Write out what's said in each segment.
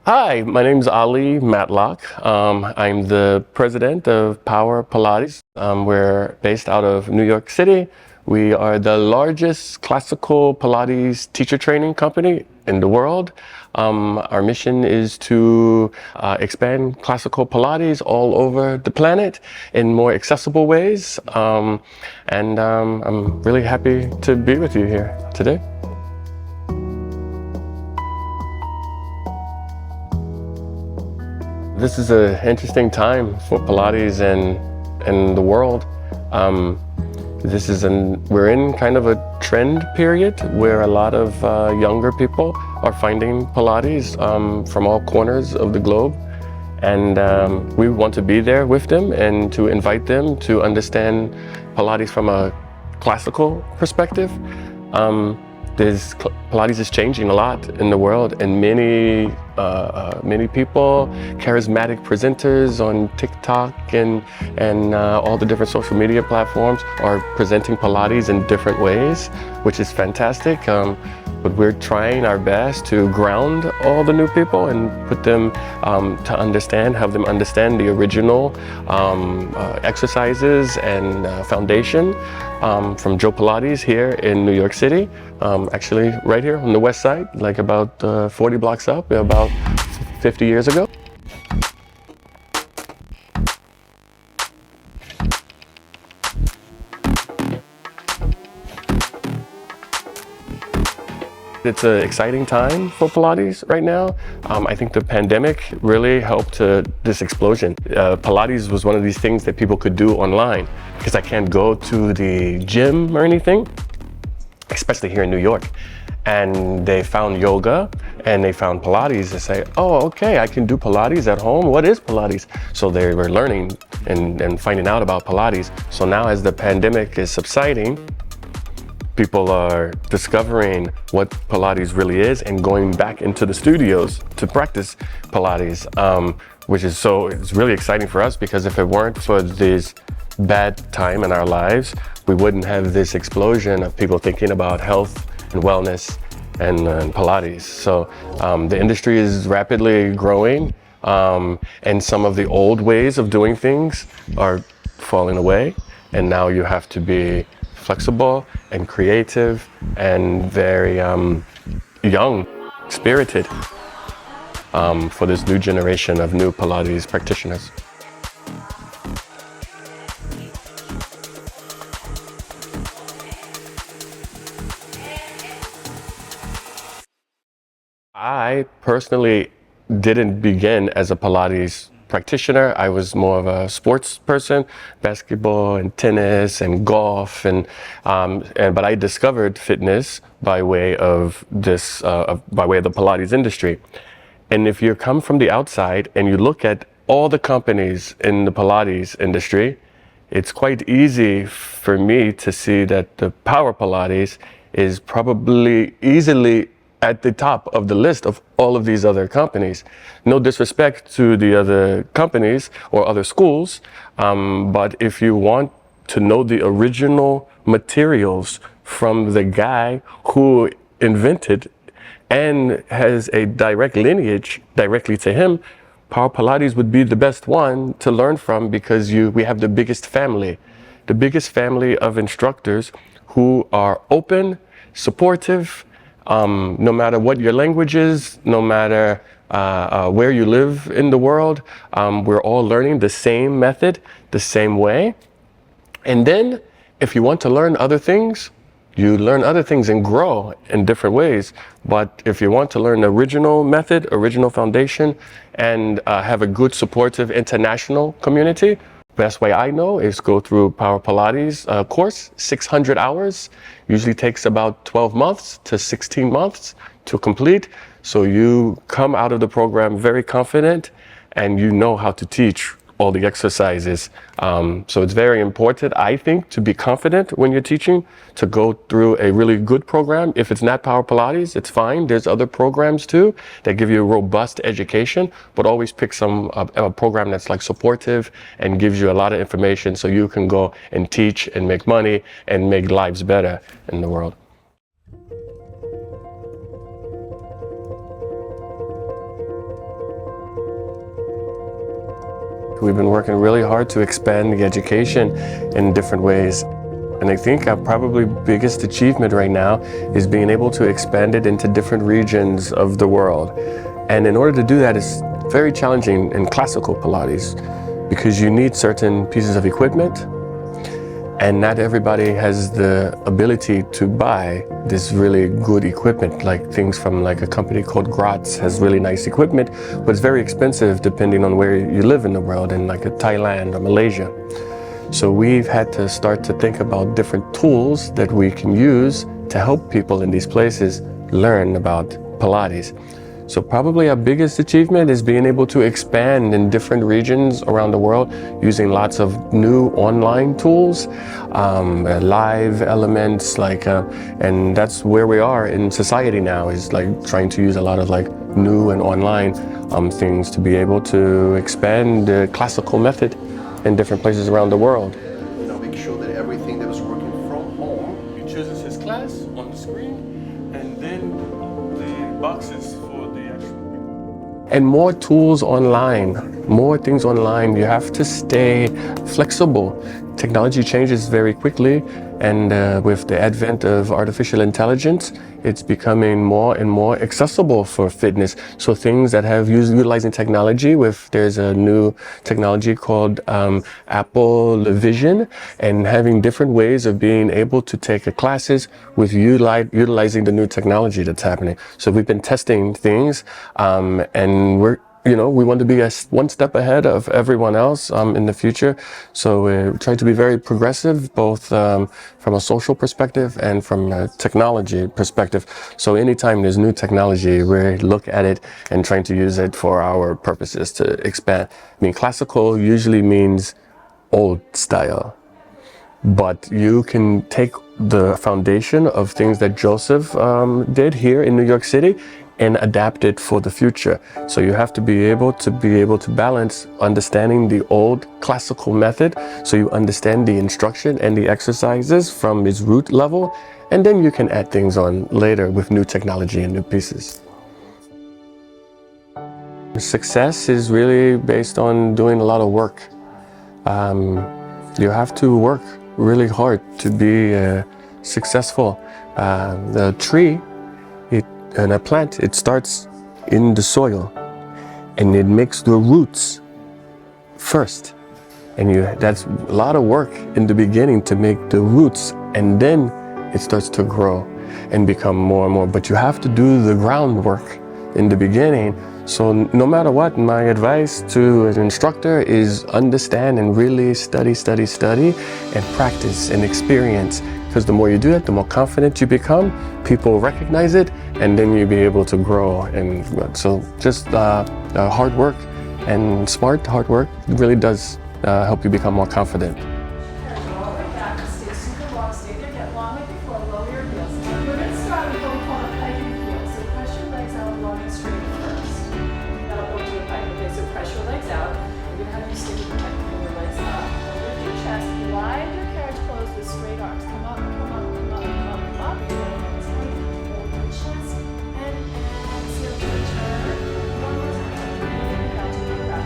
Hi, my name is Ali Matlock. I'm the president of Power Pilates. We're based out of New York City. We are the largest classical Pilates teacher training company in the world. Our mission is to expand classical Pilates all over the planet in more accessible ways. I'm really happy to be with you here today. This is an interesting time for Pilates and the world. We're in kind of a trend period where a lot of younger people are finding Pilates from all corners of the globe. And we want to be there with them and to invite them to understand Pilates from a classical perspective. Pilates is changing a lot in the world, and many people, charismatic presenters on TikTok and all the different social media platforms are presenting Pilates in different ways, which is fantastic. But we're trying our best to ground all the new people and put them have them understand the original exercises and foundation from Joe Pilates here in New York City. Actually right here on the west side, like about 40 blocks up, about 50 years ago. It's an exciting time for Pilates right now. I think the pandemic really helped this explosion. Pilates was one of these things that people could do online because I can't go to the gym or anything, especially here in New York. And they found yoga and they found Pilates. They say, oh, okay, I can do Pilates at home. What is Pilates? So they were learning and finding out about Pilates. So now as the pandemic is subsiding, people are discovering what Pilates really is and going back into the studios to practice Pilates, it's really exciting for us because if it weren't for this bad time in our lives, we wouldn't have this explosion of people thinking about health and wellness and Pilates. So the industry is rapidly growing and some of the old ways of doing things are falling away, and now you have to be flexible and creative and very young, spirited for this new generation of new Pilates practitioners. I personally didn't begin as a Pilates practitioner. I was more of a sports person, basketball and tennis and golf, but I discovered fitness by way of the Pilates industry. And if you come from the outside and you look at all the companies in the Pilates industry, it's quite easy for me to see that the Power Pilates is probably easily at the top of the list of all of these other companies. No disrespect to the other companies or other schools, but if you want to know the original materials from the guy who invented and has a direct lineage directly to him, Power Pilates would be the best one to learn from because we have the biggest family of instructors who are open, supportive, no matter what your language is, no matter where you live in the world, we're all learning the same method, the same way. And then if you want to learn other things, you learn other things and grow in different ways. But if you want to learn the original method, original foundation, and have a good supportive international community, best way I know is go through Power Pilates course, 600 hours, usually takes about 12 months to 16 months to complete. So you come out of the program very confident and you know how to teach all the exercises. So it's very important, I think, to be confident when you're teaching, to go through a really good program. If it's not Power Pilates, it's fine. There's other programs too that give you a robust education, but always pick a program that's like supportive and gives you a lot of information so you can go and teach and make money and make lives better in the world. We've been working really hard to expand the education in different ways. And I think our probably biggest achievement right now is being able to expand it into different regions of the world. And in order to do that, it's very challenging in classical Pilates because you need certain pieces of equipment, and not everybody has the ability to buy this really good equipment, like things from like a company called Gratz has really nice equipment, but it's very expensive depending on where you live in the world, in like Thailand or Malaysia. So we've had to start to think about different tools that we can use to help people in these places learn about Pilates. So probably our biggest achievement is being able to expand in different regions around the world using lots of new online tools, live elements, and that's where we are in society now, is like trying to use a lot of like new and online things to be able to expand the classical method in different places around the world. You know, make sure that everything that is working from home. He chooses his class on the screen, and then the boxes for the actual. And more tools online, more things online. You have to stay flexible. Technology changes very quickly, and with the advent of artificial intelligence, it's becoming more and more accessible for fitness. So things that have utilizing technology, there's a new technology called Apple Vision, and having different ways of being able to take classes with utilizing the new technology that's happening. So we've been testing things, and we want to be one step ahead of everyone else in the future. So we're trying to be very progressive, both from a social perspective and from a technology perspective. So anytime there's new technology, we look at it and trying to use it for our purposes to expand. I mean, classical usually means old style, but you can take the foundation of things that Joseph did here in New York City and adapt it for the future. So you have to be able to balance understanding the old classical method, so you understand the instruction and the exercises from its root level, and then you can add things on later with new technology and new pieces. Success is really based on doing a lot of work. You have to work really hard to be successful. The tree and a plant, it starts in the soil and it makes the roots first. And that's a lot of work in the beginning to make the roots, and then it starts to grow and become more and more. But you have to do the groundwork in the beginning. So no matter what, my advice to an instructor is understand and really study and practice and experience. Because the more you do it, the more confident you become, people recognize it, and then you'll be able to grow. And so just hard work and smart hard work really does help you become more confident. Lower back, stay super long, stay there, get long like before, lower your heels. We're going to start with what we call a piking heel. So press your legs out long and straight first. That'll go to a pike. Okay, so press your legs out. We're going to have you stick with the pike and your legs up. Lift your chest, glide your carriage pose with straight arms. Come up. Hold your chest and exhale to return. One more time. Down to your back.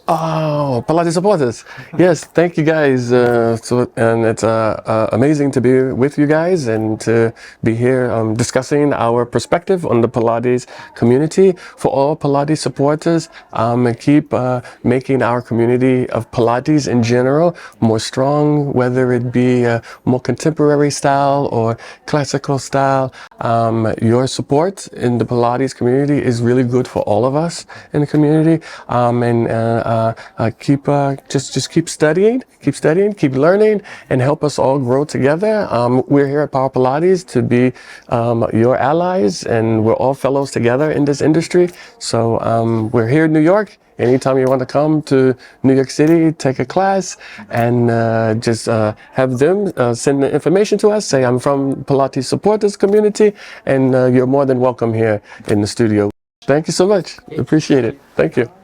Oh, Pilates supporters. Yes, thank you guys. And it's amazing to be with you guys and to be here discussing our perspective on the Pilates community. For all Pilates supporters, keep making our community of Pilates in general more strong, whether it be more contemporary style or classical style. your support in the Pilates community is really good for all of us in the community. Just keep studying, keep learning, and help us all grow together. We're here at Power Pilates to be your allies, and we're all fellows together in this industry. So we're here in New York. Anytime you want to come to New York City, take a class, and just have them send the information to us. Say, I'm from Pilates Supporters community, and you're more than welcome here in the studio. Thank you so much. Appreciate it. Thank you.